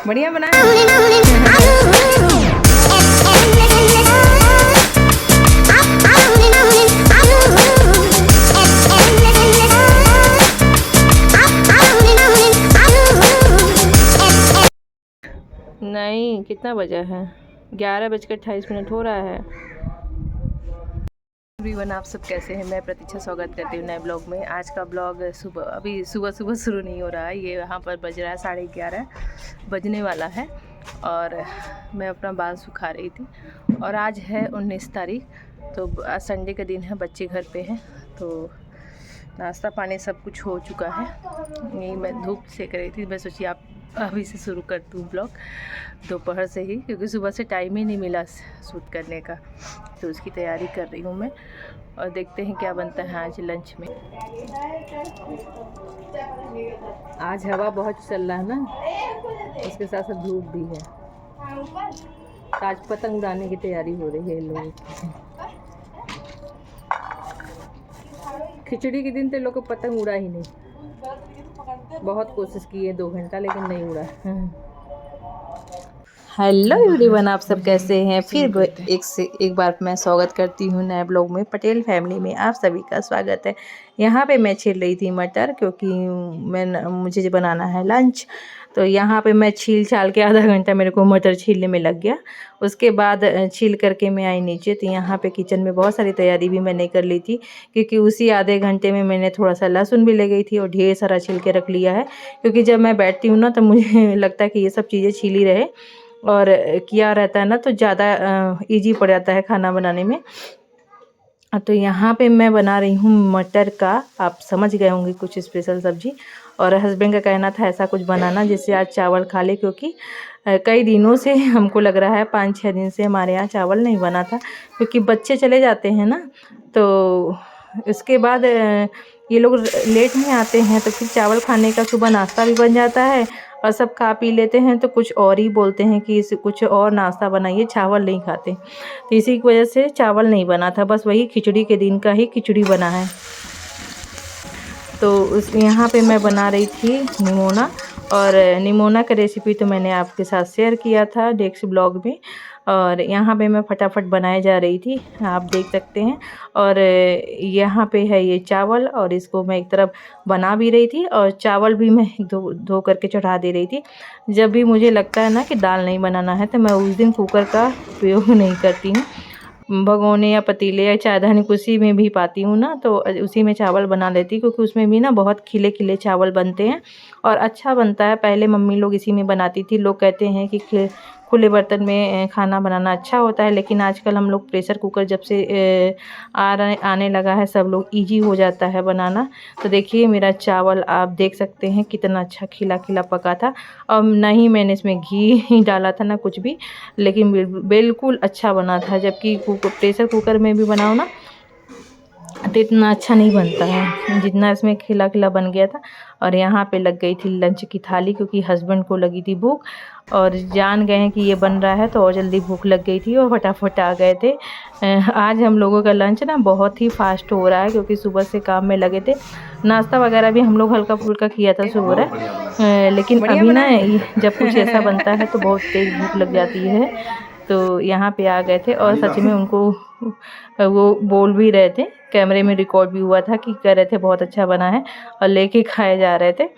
बढ़िया बना। नहीं, कितना बजा है? 11:28 हो रहा है। एवरीवन, आप सब कैसे हैं? मैं प्रतीक्षा स्वागत करती हूँ नए ब्लॉग में। आज का ब्लॉग अभी सुबह शुरू नहीं हो रहा है। ये यहाँ पर बज रहा है 11:30 बजने वाला है और मैं अपना बाल सुखा रही थी। और आज है 19 तारीख, तो आज संडे का दिन है, बच्चे घर पे हैं, तो नाश्ता पानी सब कुछ हो चुका है। यही मैं धूप सेक रही थी। मैं सोची आप अभी से शुरू करती हूँ ब्लॉग दोपहर से ही, क्योंकि सुबह से टाइम ही नहीं मिला शूट करने का, तो उसकी तैयारी कर रही हूँ मैं। और देखते हैं क्या बनता है आज लंच में। आज हवा बहुत चल रहा है ना, उसके साथ साथ धूप भी है। आज पतंग उड़ाने की तैयारी हो रही है लोगों की। खिचड़ी के दिन तो लोग को पतंग उड़ा ही नहीं। बहुत कोशिश की है 2 घंटा, लेकिन नहीं उड़ा। हेलो एवरीवन, आप सब कैसे हैं? फिर एक बार मैं स्वागत करती हूँ नए ब्लॉग में। पटेल फैमिली में आप सभी का स्वागत है। यहाँ पे मैं छील रही थी मटर, क्योंकि मुझे बनाना है लंच। तो यहाँ पे मैं छील छाल के आधा घंटा मेरे को मटर छीलने में लग गया। उसके बाद छील करके मैं आई नीचे, तो यहाँ पे किचन में बहुत सारी तैयारी भी मैंने कर ली थी, क्योंकि उसी आधे घंटे में मैंने थोड़ा सा लहसुन भी ले गई थी और ढेर सारा छील के रख लिया है। क्योंकि जब मैं बैठती हूँ ना, तो मुझे लगता है कि ये सब चीज़ें छीली रहे और किया रहता है ना, तो ज़्यादा इजी पड़ जाता है खाना बनाने में। तो यहाँ पे मैं बना रही हूँ मटर का, आप समझ गए होंगे, कुछ स्पेशल सब्जी। और हस्बैंड का कहना था ऐसा कुछ बनाना जिससे आज चावल खा ले, क्योंकि कई दिनों से हमको लग रहा है 5-6 दिन से हमारे यहाँ चावल नहीं बना था, क्योंकि बच्चे चले जाते हैं ना, तो इसके बाद ये लोग लेट में आते हैं, तो फिर चावल खाने का सुबह नाश्ता भी बन जाता है और सब खा पी लेते हैं, तो कुछ और ही बोलते हैं कि इसे कुछ और नाश्ता बनाइए, चावल नहीं खाते। तो इसी की वजह से चावल नहीं बना था, बस वही खिचड़ी के दिन का ही खिचड़ी बना है। तो उस यहाँ पे मैं बना रही थी निमोना, और निमोना का रेसिपी तो मैंने आपके साथ शेयर किया था डेक्स ब्लॉग में। और यहाँ पे मैं फटाफट बनाए जा रही थी, आप देख सकते हैं। और यहाँ पे है ये चावल, और इसको मैं एक तरफ बना भी रही थी और चावल भी मैं धो करके चढ़ा दे रही थी। जब भी मुझे लगता है ना कि दाल नहीं बनाना है, तो मैं उस दिन कुकर का उपयोग नहीं करती हूँ। भगोने या पतीले या चायदानी कुछ में भी पाती हूँ ना, तो उसी में चावल बना लेती, क्योंकि उसमें भी ना बहुत खिले खिले चावल बनते हैं और अच्छा बनता है। पहले मम्मी लोग इसी में बनाती थी। लोग कहते हैं कि खुले बर्तन में खाना बनाना अच्छा होता है, लेकिन आजकल हम लोग प्रेशर कुकर जब से आने लगा है, सब लोग इजी हो जाता है बनाना। तो देखिए मेरा चावल आप देख सकते हैं कितना अच्छा खिला खिला पका था। और नहीं मैंने इसमें घी डाला था ना कुछ भी, लेकिन बिल्कुल अच्छा बना था। जबकि प्रेशर कुकर में भी बनाओ ना, तो इतना अच्छा नहीं बनता है जितना इसमें खिला खिला बन गया था। और यहाँ पे लग गई थी लंच की थाली, क्योंकि हस्बैंड को लगी थी भूख, और जान गए हैं कि ये बन रहा है, तो और जल्दी भूख लग गई थी और फटाफट आ गए थे। आज हम लोगों का लंच ना बहुत ही फास्ट हो रहा है, क्योंकि सुबह से काम में लगे थे। नाश्ता वगैरह भी हम लोग हल्का फुल्का किया था सुबह, लेकिन अभी ना जब कुछ ऐसा बनता है तो बहुत तेज़ भूख लग जाती है। तो यहाँ पे आ गए थे, और सच में उनको वो बोल भी रहे थे, कैमरे में रिकॉर्ड भी हुआ था कि कह रहे थे बहुत अच्छा बना है, और लेके खाए जा रहे थे।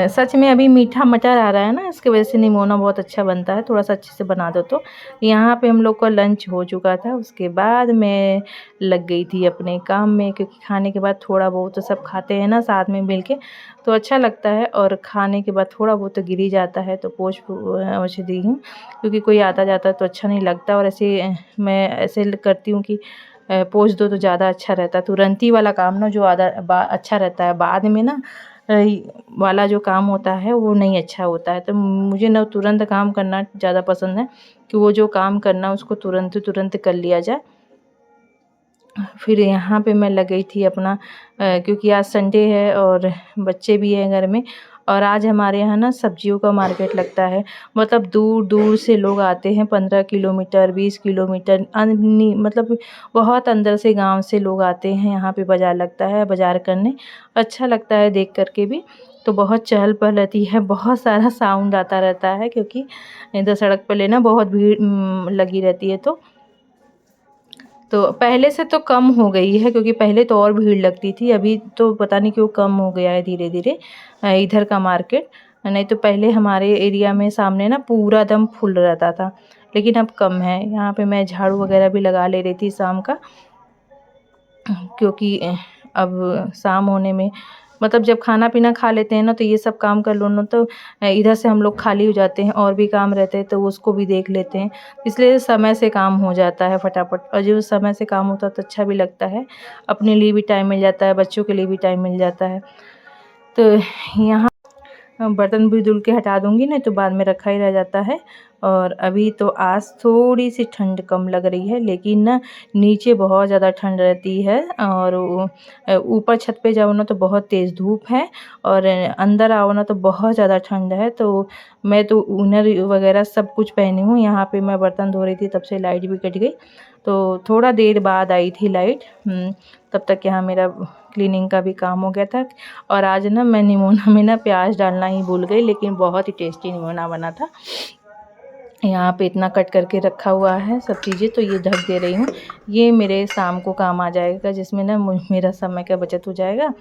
सच में अभी मीठा मटर आ रहा है ना, इसकी वजह से निमोना बहुत अच्छा बनता है, थोड़ा सा अच्छे से बना दो तो। यहाँ पे हम लोग का लंच हो चुका था। उसके बाद मैं लग गई थी अपने काम में, क्योंकि खाने के बाद थोड़ा बहुत तो सब खाते हैं ना साथ में मिल के, तो अच्छा लगता है। और खाने के बाद थोड़ा बहुत तो गिर ही जाता है, तो पोंछ दी हूँ, क्योंकि कोई आता जाता तो अच्छा नहीं लगता। और ऐसे मैं ऐसे करती हूँ कि पोंछ दो तो ज़्यादा अच्छा रहता है। तुरंती वाला काम ना जो अच्छा रहता है, बाद में ना वाला जो काम होता है वो नहीं अच्छा होता है। तो मुझे ना तुरंत काम करना ज़्यादा पसंद है, कि वो जो काम करना उसको तुरंत कर लिया जाए। फिर यहाँ पे मैं लग गई थी अपना, क्योंकि आज संडे है और बच्चे भी हैं घर में। और आज हमारे यहाँ ना सब्जियों का मार्केट लगता है, मतलब दूर दूर से लोग आते हैं, 15 किलोमीटर 20 किलोमीटर मतलब बहुत अंदर से गांव से लोग आते हैं। यहाँ पे बाज़ार लगता है, बाज़ार करने अच्छा लगता है देख करके भी। तो बहुत चहल पहल रहती है, बहुत सारा साउंड आता रहता है क्योंकि इधर सड़क पे लेना बहुत भीड़ लगी रहती है। तो पहले से तो कम हो गई है क्योंकि पहले तो और भीड़ लगती थी, अभी तो पता नहीं क्यों कम हो गया है धीरे धीरे इधर का मार्केट। नहीं तो पहले हमारे एरिया में सामने ना पूरा दम फुल रहता था, लेकिन अब कम है। यहाँ पे मैं झाड़ू वगैरह भी लगा ले रही थी शाम का, क्योंकि अब शाम होने में मतलब जब खाना पीना खा लेते हैं ना तो ये सब काम कर लो ना तो इधर से हम लोग खाली हो जाते हैं, और भी काम रहते हैं तो उसको भी देख लेते हैं, इसलिए समय से काम हो जाता है फटाफट। और जो समय से काम होता है तो अच्छा भी लगता है, अपने लिए भी टाइम मिल जाता है, बच्चों के लिए भी टाइम मिल जाता है। तो यहाँ बर्तन भी धुल के हटा दूँगी, नहीं तो बाद में रखा ही रह जाता है। और अभी तो आज थोड़ी सी ठंड कम लग रही है, लेकिन ना नीचे बहुत ज़्यादा ठंड रहती है। और ऊपर छत पे जाओ ना तो बहुत तेज़ धूप है, और अंदर आओ ना तो बहुत ज़्यादा ठंड है। तो मैं तो ऊनर वगैरह सब कुछ पहनी हूँ। यहाँ पे मैं बर्तन धो रही थी, तब से लाइट भी कट गई, तो थोड़ा देर बाद आई थी लाइट। तब तक यहाँ मेरा क्लीनिंग का भी काम हो गया था। और आज ना मैं निमोना में ना प्याज डालना ही भूल गई, लेकिन बहुत ही टेस्टी निमोना बना था। यहाँ पे इतना कट करके रखा हुआ है सब चीज़ें, तो ये ढक दे रही हूँ। ये मेरे शाम को काम आ जाएगा, जिसमें ना मेरा समय का बचत हो जाएगा।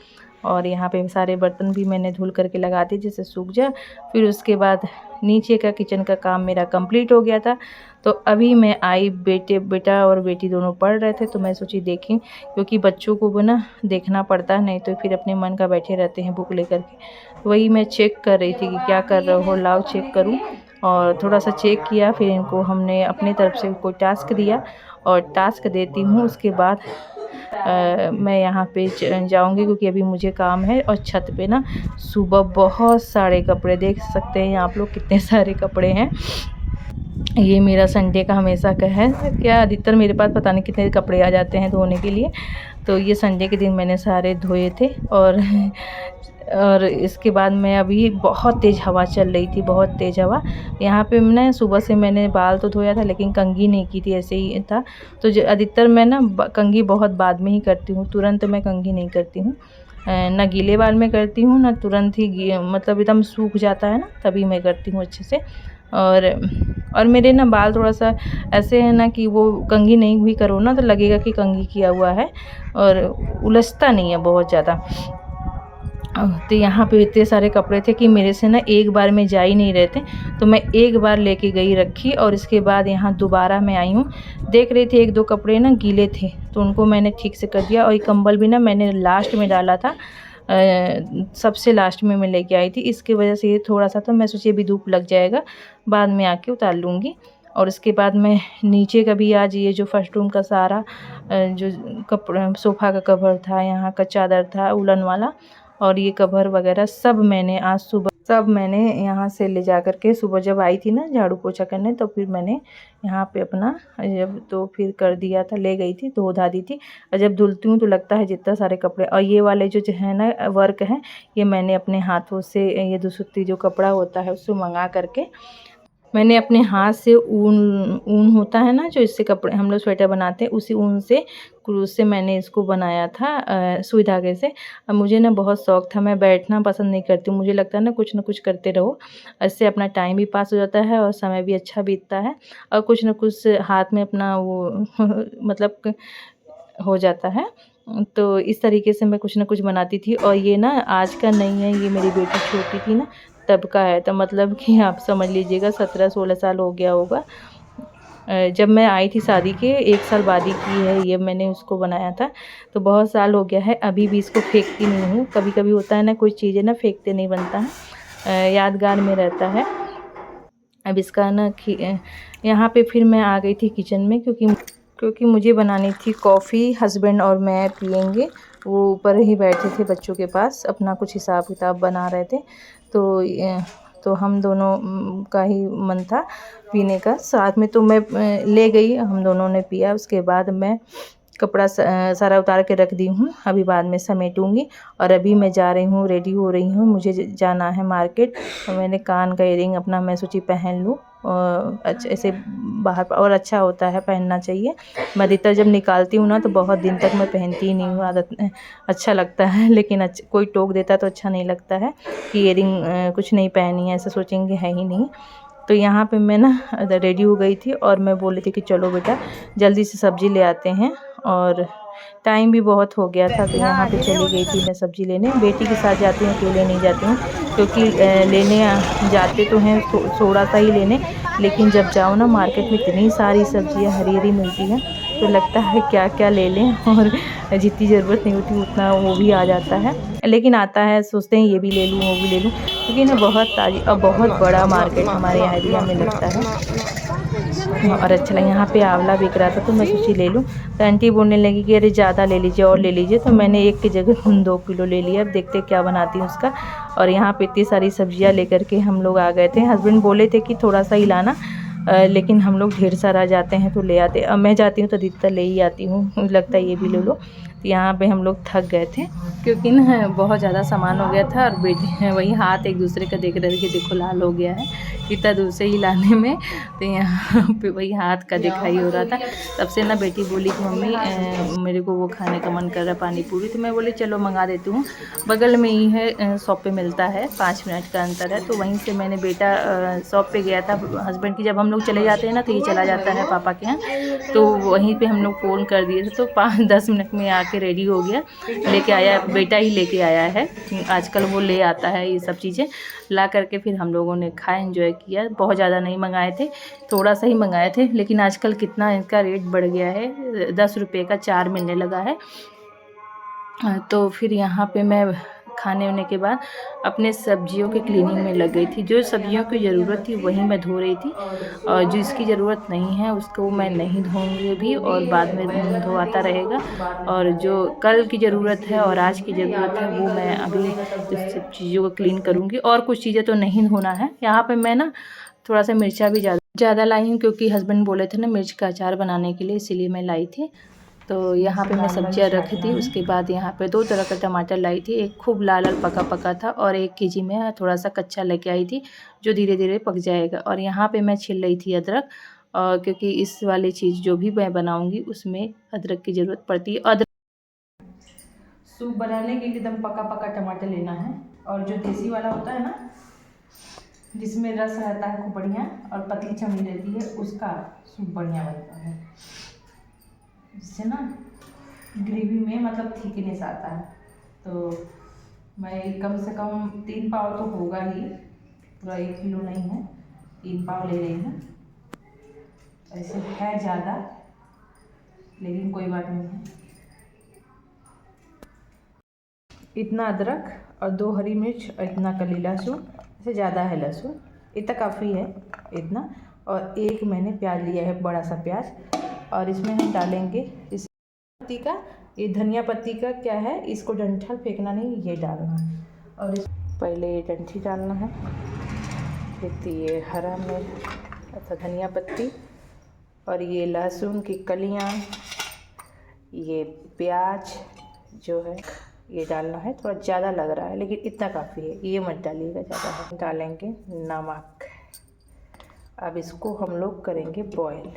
और यहाँ पे सारे बर्तन भी मैंने धुल करके लगा दिए जिससे सूख जाए। फिर उसके बाद नीचे का किचन का काम मेरा कंप्लीट हो गया था। तो अभी मैं आई, बेटा और बेटी दोनों पढ़ रहे थे, तो मैं सोची देखी, क्योंकि बच्चों को भी ना देखना पड़ता है, नहीं तो फिर अपने मन का बैठे रहते हैं बुक लेकर के। वही मैं चेक कर रही थी कि क्या कर रहे हो, लाओ चेक करूँ। और थोड़ा सा चेक किया, फिर इनको हमने अपनी तरफ से कोई टास्क दिया, और टास्क देती हूँ उसके बाद मैं यहाँ पे जाऊँगी, क्योंकि अभी मुझे काम है। और छत पे ना सुबह बहुत सारे कपड़े, देख सकते हैं आप लोग कितने सारे कपड़े हैं। ये मेरा संडे का हमेशा का है, क्या अधिकतर मेरे पास पता नहीं कितने कपड़े आ जाते हैं धोने के लिए। तो ये संडे के दिन मैंने सारे धोए थे। और इसके बाद मैं अभी बहुत तेज़ हवा चल रही थी, बहुत तेज़ हवा। यहाँ पे मैं सुबह से मैंने बाल तो धोया था, लेकिन कंघी नहीं की थी, ऐसे ही था। तो जो अधिकतर मैं ना कंघी बहुत बाद में ही करती हूँ, तुरंत मैं कंघी नहीं करती हूँ। ना गीले बाल में करती हूँ, ना तुरंत ही मतलब एकदम सूख जाता है ना तभी मैं करती हूँ अच्छे से। और मेरे ना बाल थोड़ा सा ऐसे है ना कि वो कंघी नहीं भी करो ना तो लगेगा कि कंघी किया हुआ है, और उलझता नहीं है बहुत ज़्यादा। तो यहाँ पे इतने सारे कपड़े थे कि मेरे से ना एक बार में जा ही नहीं रहे थे, तो मैं एक बार लेके गई रखी। और इसके बाद यहाँ दोबारा मैं आई हूँ, देख रही थी एक दो कपड़े ना गीले थे, तो उनको मैंने ठीक से कर दिया। और ये कंबल भी ना मैंने लास्ट में डाला था, सबसे लास्ट में मैं लेके आई थी, इसकी वजह से ये थोड़ा सा, तो मैं सोची अभी धूप लग जाएगा, बाद में आके उतार लूँगी। और उसके बाद मैं नीचे का भी आज ये जो फर्स्ट रूम का सारा जो कपड़ा, सोफ़ा का कवर था, यहाँ का चादर था उलन वाला, और ये कवर वगैरह सब मैंने आज सुबह सब मैंने यहाँ से ले जा कर के, सुबह जब आई थी ना झाड़ू पोछा करने, तो फिर मैंने यहाँ पे अपना जब तो फिर कर दिया था, ले गई थी धो धा दी थी। और जब धुलती हूँ तो लगता है जितना सारे कपड़े, और ये वाले जो है ना वर्क है, ये मैंने अपने हाथों से, ये दुसुत्ती जो कपड़ा होता है उससे मंगा करके मैंने अपने हाथ से ऊन होता है ना जो इससे कपड़े हम लोग स्वेटर बनाते हैं, उसी ऊन से क्रूज से मैंने इसको बनाया था सुई धागे से। अब मुझे ना बहुत शौक़ था, मैं बैठना पसंद नहीं करती हूँ, मुझे लगता है ना कुछ करते रहो, इससे अपना टाइम भी पास हो जाता है और समय भी अच्छा बीतता है, और कुछ ना कुछ हाथ में अपना वो मतलब हो जाता है। तो इस तरीके से मैं कुछ ना कुछ बनाती थी। और ये ना आज का नहीं है, ये मेरी बेटी छोटी थी ना तब का है, तो मतलब कि आप समझ लीजिएगा 17-16 साल हो गया होगा। जब मैं आई थी शादी के 1 साल बाद ही की है ये, मैंने उसको बनाया था, तो बहुत साल हो गया है। अभी भी इसको फेंकती नहीं हूँ, कभी कभी होता है ना कोई चीज़ें ना फेंकते नहीं बनता है, यादगार में रहता है। अब इसका ना यहाँ पे फिर मैं आ गई थी किचन में, क्योंकि मुझे बनानी थी कॉफ़ी, हस्बैंड और मैं पियेंगे। वो ऊपर ही बैठे थे बच्चों के पास, अपना कुछ हिसाब किताब बना रहे थे, तो हम दोनों का ही मन था पीने का साथ में, तो मैं ले गई, हम दोनों ने पिया। उसके बाद मैं कपड़ा सारा उतार के रख दी हूँ, अभी बाद में समेटूँगी। और अभी मैं जा रही हूँ, रेडी हो रही हूँ, मुझे जाना है मार्केट। और मैंने कान का इयरिंग अपना मैं सोची पहन लूँ, और अच्छा ऐसे बाहर और अच्छा होता है, पहनना चाहिए। मैं अधिकतर जब निकालती हूँ ना तो बहुत दिन तक मैं पहनती ही नहीं हूँ, आदत अच्छा लगता है, लेकिन कोई टोक देता तो अच्छा नहीं लगता है कि इयरिंग कुछ नहीं पहनी है, ऐसा सोचेंगे है ही नहीं। तो यहाँ पे मैं ना रेडी हो गई थी और मैं बोली थी कि चलो बेटा जल्दी से सब्ज़ी ले आते हैं, और टाइम भी बहुत हो गया था। तो यहाँ पे चली गई थी मैं सब्ज़ी लेने। बेटी के साथ जाती हूँ, अकेले नहीं जाती हूँ, क्योंकि लेने जाते तो हैं थोड़ा सा ही लेने, लेकिन जब जाओ ना मार्केट में इतनी सारी सब्ज़ियाँ हरी हरी मिलती हैं तो लगता है क्या क्या ले लें, और जितनी ज़रूरत नहीं होती उतना वो भी आ जाता है, लेकिन आता है, सोचते हैं ये भी ले लूँ वो भी ले लूँ, क्योंकि ना बहुत ताज़ी और बहुत बड़ा मार्केट हमारे यहाँ एरिया में लगता है। और अच्छा लगा, यहाँ पे आंवला बिक रहा था तो मैं सोची ले लूँ। तो आंटी बोलने लगी कि अरे ज़्यादा ले लीजिए और ले लीजिए, तो मैंने 1 की जगह 2 किलो ले लिया। अब देखते क्या बनाती हूँ उसका। और यहाँ पे इतनी सारी सब्जियाँ लेकर के हम लोग आ गए थे। हस्बैंड बोले थे कि थोड़ा सा ही लाना, लेकिन हम लोग ढेर सारा जाते हैं तो ले आते। अब मैं जाती हूँ तो अधिकतर ले ही आती हूँ, मुझे लगता है ये भी ले लो। तो यहाँ पे हम लोग थक गए थे, क्योंकि ना बहुत ज़्यादा सामान हो गया था, और बेटी वही हाथ एक दूसरे का देख रहे थे कि देखो लाल हो गया है इतना दूर से ही लाने में। तो यहाँ पे वही हाथ का दिखाई हो रहा था। तब से ना बेटी बोली कि मम्मी मेरे को वो खाने का मन कर रहा है पानी पूरी। तो मैं बोली चलो मंगा देती हूँ, बगल में ही है, शॉप पे मिलता है, 5 मिनट का अंतर है। तो वहीं से मैंने बेटा शॉप पे गया था हस्बैंड की, जब हम लोग चले जाते हैं ना तो ये चला जाता है पापा के यहाँ, तो वहीं पे हम लोग फ़ोन कर दिए थे, तो 5-10 मिनट में आके रेडी हो गया, लेके आया, बेटा ही लेके आया है, आजकल वो ले आता है ये सब चीज़ें ला करके। फिर हम लोगों ने खाया, एंजॉय किया। बहुत ज़्यादा नहीं मंगाए थे, थोड़ा सा ही मंगाए थे, लेकिन आजकल कितना इनका रेट बढ़ गया है, 10 रुपये का 4 मिलने लगा है। तो फिर यहाँ पे मैं खाने होने के बाद अपने सब्जियों के क्लीनिंग में लग गई थी। जो सब्जियों की ज़रूरत थी वही मैं धो रही थी, और जिसकी ज़रूरत नहीं है उसको मैं नहीं धोऊंगी अभी, और बाद में धोआता रहेगा। और जो कल की ज़रूरत है और आज की ज़रूरत है वो मैं अभी इस सब चीज़ों को क्लीन करूँगी। और कुछ चीज़ें तो नहीं धोना है। यहाँ पर मैं ना थोड़ा सा मिर्चा भी ज़्यादा लाई हूँ, क्योंकि हस्बैंड बोले थे ना मिर्च का अचार बनाने के लिए, इसीलिए मैं लाई थी। तो यहाँ पे मैं सब्जियाँ रखी थी। उसके बाद यहाँ पे 2 तरह का टमाटर लाई थी, एक खूब लाल लाल पका पका था, और 1 केजी में थोड़ा सा कच्चा लेके आई थी, जो धीरे धीरे पक जाएगा। और यहाँ पे मैं छील रही थी अदरक, और क्योंकि इस वाली चीज़ जो भी मैं बनाऊँगी उसमें अदरक की ज़रूरत पड़ती है। अदरक सूप बनाने के लिए एकदम पका पका टमाटर लेना है, और जो देसी वाला होता है ना जिसमें रस रहता है खूब बढ़िया और पतली चमड़ी रहती है, उसका सूप बढ़िया बनता है, जिससे ना ग्रेवी में मतलब थिकनेस आता है। तो मैं कम से कम 3 पाव तो होगा ही, पूरा 1 किलो नहीं है, 3 पाव ले रही हूँ। ऐसे है ज़्यादा, लेकिन कोई बात नहीं है। इतना अदरक और 2 हरी मिर्च और इतना कली लहसुन, इससे ज़्यादा है लहसुन, इतना काफ़ी है इतना। और 1 मैंने प्याज लिया है, बड़ा सा प्याज, और इसमें हम डालेंगे इस पत्ती का, ये धनिया पत्ती का क्या है, इसको डंठल फेंकना नहीं, ये डालना है। और इस पहले ये डंठी डालना है, फिर ये हरा मिर्च, अच्छा धनिया पत्ती, और ये लहसुन की कलियाँ, ये प्याज जो है ये डालना है। थोड़ा ज़्यादा लग रहा है लेकिन इतना काफ़ी है, ये मत डालिएगा ज़्यादा है। डालेंगे नमक। अब इसको हम लोग करेंगे बॉईल।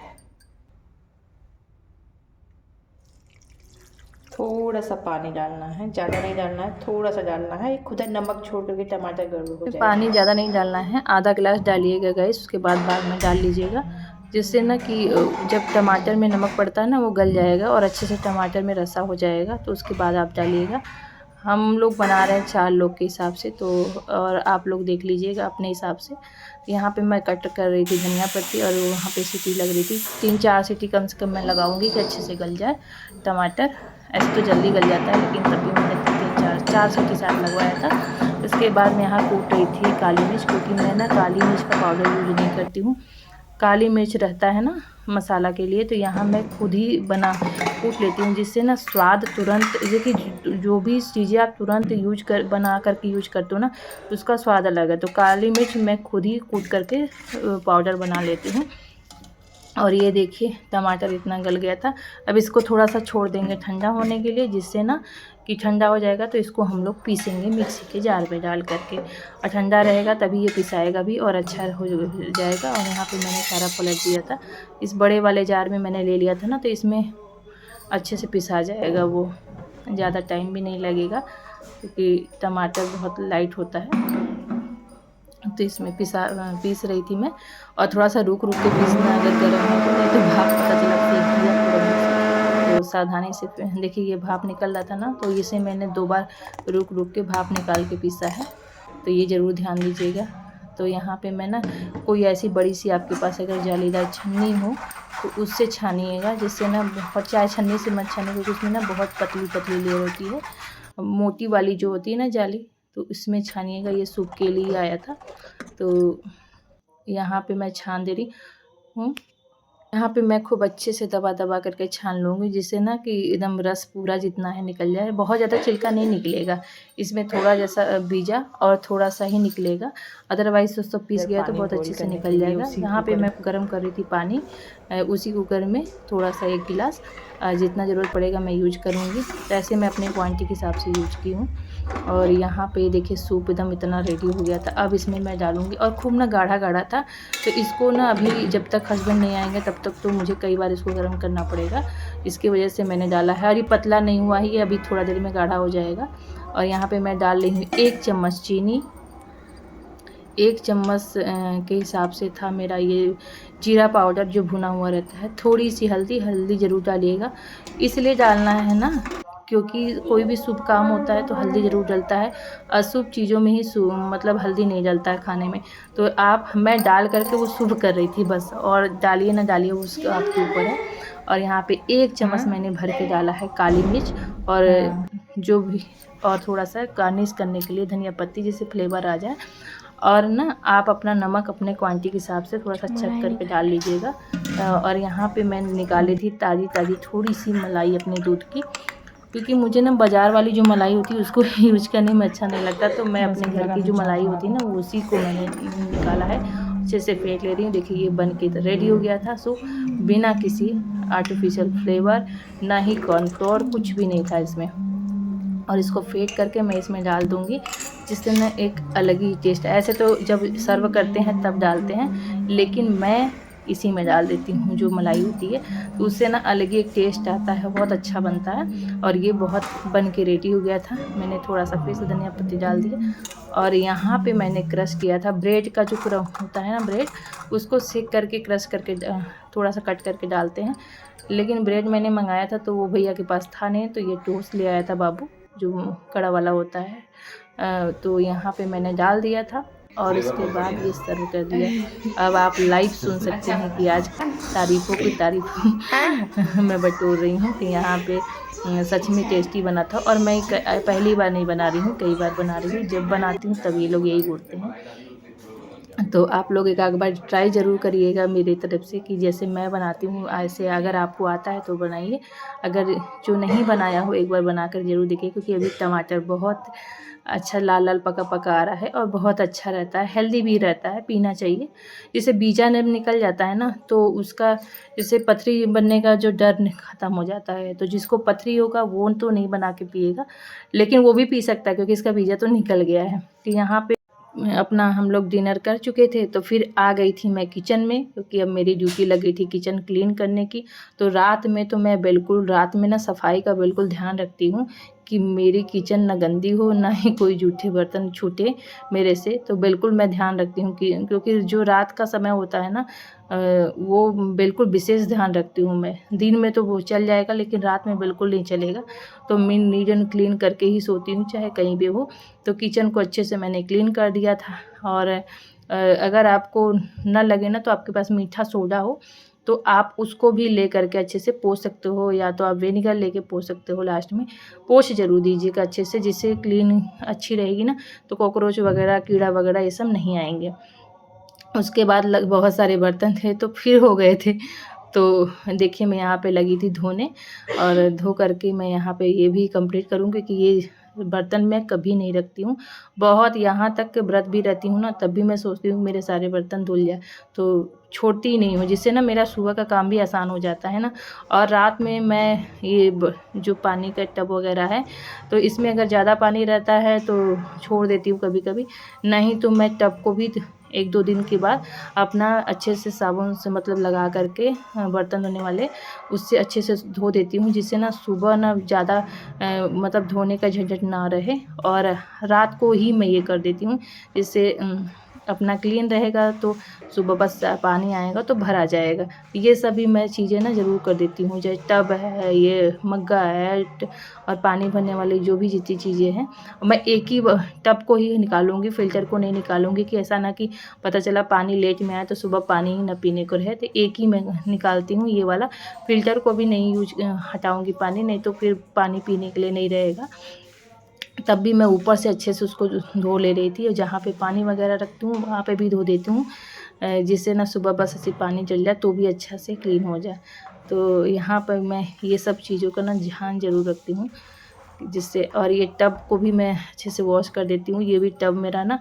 थोड़ा सा पानी डालना है, ज़्यादा नहीं डालना है, थोड़ा सा डालना है, खुद नमक छोड़ करके टमाटर गड़बड़ हो जाएगा। पानी ज़्यादा नहीं डालना है, आधा गिलास डालिएगा गैस, उसके बाद में डाल लीजिएगा, जिससे ना कि जब टमाटर में नमक पड़ता है ना वो गल जाएगा और अच्छे से टमाटर में रसा हो जाएगा। तो उसके बाद आप डालिएगा। हम लोग बना रहे हैं 4 लोग के हिसाब से, तो और आप लोग देख लीजिएगा अपने हिसाब से। यहाँ पे मैं कट कर रही थी धनिया पत्ती, और वहाँ पे सीटी लग रही थी, 3-4 सीटी कम से कम मैं लगाऊंगी कि अच्छे से गल जाए टमाटर। ऐसे तो जल्दी गल जाता है, लेकिन तभी मैंने 4 सीटी साथ लगवाया था। उसके बाद मैं यहाँ कूट रही थी काली मिर्च, क्योंकि मैं ना काली मिर्च का पाउडर यूज नहीं करती हूँ। काली मिर्च रहता है ना मसाला के लिए, तो यहाँ मैं खुद ही कूट लेती हूँ, जिससे ना स्वाद तुरंत, जैसे कि जो भी चीज़ें आप तुरंत बना करके यूज करते हो ना, उसका स्वाद अलग है। तो काली मिर्च मैं खुद ही कूट करके पाउडर बना लेती हूँ। और ये देखिए टमाटर इतना गल गया था। अब इसको थोड़ा सा छोड़ देंगे ठंडा होने के लिए, जिससे ना कि ठंडा हो जाएगा तो इसको हम लोग पीसेंगे मिक्सी के जार में डाल करके, और ठंडा रहेगा तभी ये पिसाएगा भी और अच्छा हो जाएगा। और यहाँ पे मैंने सारा पलट दिया था, इस बड़े वाले जार में मैंने ले लिया था ना, तो इसमें अच्छे से पिसा जाएगा, वो ज़्यादा टाइम भी नहीं लगेगा क्योंकि टमाटर बहुत लाइट होता है। तो इसमें पीस रही थी मैं, और थोड़ा सा रुक के पीसना अगर गर्म है तो, नहीं तो भाप पता चला फेंक दिया पूरा, तो सावधानी से देखिए ये भाप निकल रहा था ना, तो इसे मैंने 2 बार रुक के भाप निकाल के पीसा है, तो ये ज़रूर ध्यान दीजिएगा। तो यहाँ पे मैं ना कोई ऐसी बड़ी सी आपके पास अगर जालीदार छन्नी हो तो उससे छानिएगा, जिससे ना बहुत, चाहे छन्नी से मत छानिए क्योंकि उसमें ना बहुत पतली लेयर होती है, मोटी वाली जो होती है ना जाली, तो इसमें छानिएगा। ये सूप के लिए आया था, तो यहाँ पे मैं छान दे रही हूँ। यहाँ पे मैं खूब अच्छे से दबा करके छान लूँगी, जिससे ना कि एकदम रस पूरा जितना है निकल जाए। बहुत ज़्यादा छिलका नहीं निकलेगा, इसमें थोड़ा जैसा बीजा और थोड़ा सा ही निकलेगा, अदरवाइज़ तो सब पीस गया तो बहुत अच्छे से निकल जाएगा। यहाँ पे मैं गर्म कर रही थी पानी, उसी कुकर में थोड़ा सा 1 गिलास, जितना ज़रूरत पड़ेगा मैं यूज करूँगी। तो ऐसे मैं अपने क्वांटिटी के हिसाब से यूज की हूँ। और यहाँ पे देखिए सूप एकदम इतना रेडी हो गया था। अब इसमें मैं डालूँगी, और खूब ना गाढ़ा था, तो इसको ना अभी जब तक हस्बैंड नहीं आएंगे तब तक तो मुझे कई बार इसको गर्म करना पड़ेगा, इसकी वजह से मैंने डाला है। और ये पतला नहीं हुआ है, ये अभी थोड़ा देर में गाढ़ा हो जाएगा। और यहाँ पे मैं डाल रही हूँ 1 चम्मच चीनी, 1 चम्मच के हिसाब से था मेरा ये जीरा पाउडर जो भुना हुआ रहता है। थोड़ी सी हल्दी ज़रूर डालिएगा, इसलिए डालना है ना क्योंकि कोई भी शुभ काम होता है तो हल्दी ज़रूर डलता है, अशुभ चीज़ों में ही मतलब हल्दी नहीं डलता है खाने में। तो मैं डाल करके वो शुभ कर रही थी बस, और डालिए ना डालिए उसका आपके ऊपर है। और यहाँ पे 1 चम्मच मैंने भर के डाला है काली मिर्च, और जो भी, और थोड़ा सा गार्निश करने के लिए धनिया पत्ती, जिससे फ्लेवर आ जाए। और ना आप अपना नमक अपने क्वांटिटी के हिसाब से थोड़ा सा चेक करके डाल लीजिएगा। और यहाँ पे मैं निकाली थी ताज़ी थोड़ी सी मलाई अपने दूध की, क्योंकि मुझे ना बाज़ार वाली जो मलाई होती है उसको यूज करने में अच्छा नहीं लगता, तो मैं अपने घर की जो मलाई होती है ना उसी को मैंने निकाला है। अच्छे से फेंट ले रही हूँ। देखिए ये बन के रेडी हो गया था। सो बिना किसी आर्टिफिशियल फ्लेवर, ना ही कॉर्नफ्लोर, कुछ भी नहीं था इसमें। और इसको फेंट करके मैं इसमें डाल दूँगी, जिससे ना एक अलग ही टेस्ट। ऐसे तो जब सर्व करते हैं तब डालते हैं, लेकिन मैं इसी में डाल देती हूँ जो मलाई होती है, तो उससे ना अलग ही एक टेस्ट आता है, बहुत अच्छा बनता है। और ये बहुत बन के रेडी हो गया था। मैंने थोड़ा सा फिर से धनिया पत्ती डाल दिया, और यहाँ पे मैंने क्रश किया था ब्रेड का जो होता है ना ब्रेड, उसको सेक करके क्रश करके थोड़ा सा कट करके डालते हैं। लेकिन ब्रेड मैंने मंगाया था तो वो भैया के पास था नहीं, तो ये टोस्ट ले आया था बाबू, जो कड़ा वाला होता है। तो यहाँ पे मैंने डाल दिया था, और उसके बाद ये सर्व कर दिया। अब आप लाइव सुन सकते हैं कि आज तारीफ़ों की तारीफ़ मैं बटोर रही हूँ कि यहाँ पे सच में टेस्टी बना था। और मैं पहली बार नहीं बना रही हूँ, कई बार बना रही हूँ। जब बनाती हूँ तब ये लोग यही बोलते हैं। तो आप लोग एक बार ट्राई ज़रूर करिएगा मेरी तरफ से, कि जैसे मैं बनाती हूँ ऐसे अगर आपको आता है तो बनाइए। अगर जो नहीं बनाया हो एक बार बनाकर ज़रूर देखिए, क्योंकि अभी टमाटर बहुत अच्छा लाल पका आ रहा है, और बहुत अच्छा रहता है, हेल्दी भी रहता है, पीना चाहिए। जैसे बीजा जब निकल जाता है ना, तो उसका जैसे पथरी बनने का जो डर ख़त्म हो जाता है। तो जिसको पथरी होगा वो तो नहीं बना के पिएगा, लेकिन वो भी पी सकता है क्योंकि इसका बीजा तो निकल गया है। तो यहाँ पे अपना हम लोग डिनर कर चुके थे, तो फिर आ गई थी मैं किचन में, क्योंकि अब मेरी ड्यूटी लग गई थी किचन क्लीन करने की। तो रात में तो मैं बिल्कुल रात में ना सफाई का बिल्कुल ध्यान रखती हूँ कि मेरी किचन ना गंदी हो, ना ही कोई जूठे बर्तन छूटे मेरे से। तो बिल्कुल मैं ध्यान रखती हूँ कि क्योंकि जो रात का समय होता है ना, वो बिल्कुल विशेष ध्यान रखती हूँ मैं। दिन में तो वो चल जाएगा, लेकिन रात में बिल्कुल नहीं चलेगा। तो मैं नीट एंड क्लीन करके ही सोती हूँ, चाहे कहीं भी हो। तो किचन को अच्छे से मैंने क्लीन कर दिया था। और अगर आपको ना लगे ना, तो आपके पास मीठा सोडा हो तो आप उसको भी ले करके अच्छे से पोंछ सकते हो, या तो आप विनेगर लेके पोंछ सकते हो। लास्ट में पोंछ ज़रूर दीजिएगा अच्छे से, जिससे क्लीन अच्छी रहेगी ना, तो कॉकरोच वगैरह, कीड़ा वगैरह ये सब नहीं आएंगे। उसके बाद बहुत सारे बर्तन थे तो फिर हो गए थे, तो देखिए मैं यहाँ पे लगी थी धोने, और धो करके मैं यहाँ पे ये भी कंप्लीट करूँ, क्योंकि ये बर्तन मैं कभी नहीं रखती हूँ। बहुत यहाँ तक कि व्रत भी रहती हूँ ना, तब भी मैं सोचती हूँ मेरे सारे बर्तन धुल जाए, तो छोड़ती ही नहीं हूँ, जिससे ना मेरा सुबह का काम भी आसान हो जाता है ना। और रात में मैं ये जो पानी का टब वगैरह है, तो इसमें अगर ज़्यादा पानी रहता है तो छोड़ देती हूँ कभी कभी, नहीं तो मैं टब को भी 1-2 दिन के बाद अपना अच्छे से साबुन से मतलब लगा करके बर्तन धोने वाले, उससे अच्छे से धो देती हूँ, जिससे ना सुबह ना ज़्यादा मतलब धोने का झंझट ना रहे। और रात को ही मैं ये कर देती हूँ, जिससे अपना क्लीन रहेगा, तो सुबह बस पानी आएगा तो भरा जाएगा। ये सभी मैं चीज़ें ना ज़रूर कर देती हूँ, जैसे टब है, ये मग्गा है, और पानी भरने वाली जो भी जितनी चीज़ें हैं, मैं एक ही टब को ही निकालूंगी, फ़िल्टर को नहीं निकालूंगी, कि ऐसा ना कि पता चला पानी लेट में आया तो सुबह पानी ही ना पीने को रहे। तो एक ही मैं निकालती हूँ ये वाला, फ़िल्टर को भी नहीं हटाऊंगी पानी, नहीं तो फिर पानी पीने के लिए नहीं रहेगा। तब भी मैं ऊपर से अच्छे से उसको धो ले रही थी, और जहाँ पे पानी वगैरह रखती हूँ वहाँ पे भी धो देती हूँ, जिससे ना सुबह बस ऐसे पानी चल जाए तो भी अच्छा से क्लीन हो जाए। तो यहाँ पर मैं ये सब चीज़ों का ना ध्यान ज़रूर रखती हूँ, जिससे। और ये टब को भी मैं अच्छे से वॉश कर देती हूँ। ये भी टब मेरा ना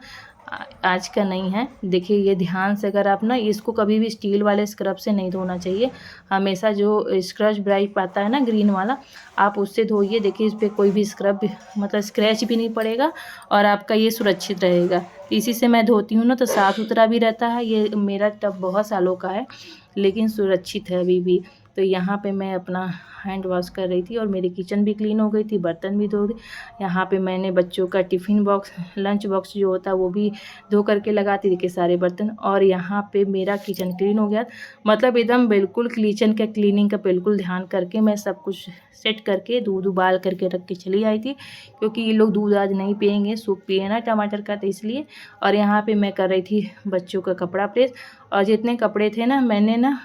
आज का नहीं है। देखिए ये ध्यान से, अगर आप ना इसको कभी भी स्टील वाले स्क्रब से नहीं धोना चाहिए, हमेशा जो स्क्रच ब्राइट आता है ना ग्रीन वाला, आप उससे धोइए। देखिए इस पर कोई भी स्क्रब मतलब स्क्रैच भी नहीं पड़ेगा, और आपका ये सुरक्षित रहेगा। इसी से मैं धोती हूँ ना, तो साफ़ सुथरा भी रहता है। ये मेरा टब बहुत सालों का है, लेकिन सुरक्षित है अभी भी। तो यहाँ पे मैं अपना हैंड वॉश कर रही थी, और मेरी किचन भी क्लीन हो गई थी, बर्तन भी धो गए। यहाँ पे मैंने बच्चों का टिफ़िन बॉक्स, लंच बॉक्स जो होता है वो भी धो करके लगाती थी के सारे बर्तन। और यहाँ पे मेरा किचन क्लीन हो गया, मतलब एकदम बिल्कुल किचन का क्लीनिंग का बिल्कुल ध्यान करके मैं सब कुछ सेट करके दूध उबाल करके रख के चली आई थी, क्योंकि ये लोग दूध आज नहीं पियेंगे, सूप पिए ना टमाटर का, तो इसलिए। और यहाँ पे मैं कर रही थी बच्चों का कपड़ा प्रेस, और जितने कपड़े थे ना मैंने ना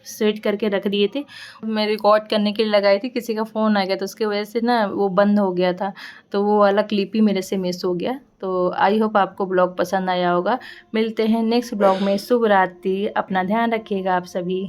सेट करके रख दिए थे। मैं रिकॉर्ड करने के लिए लगाई थी, किसी का फ़ोन आ गया तो उसकी वजह से ना वो बंद हो गया था, तो वो वाला क्लिप ही मेरे से मिस हो गया। तो आई होप आपको ब्लॉग पसंद आया होगा। मिलते हैं नेक्स्ट ब्लॉग में। शुभ रात्रि, अपना ध्यान रखिएगा आप सभी।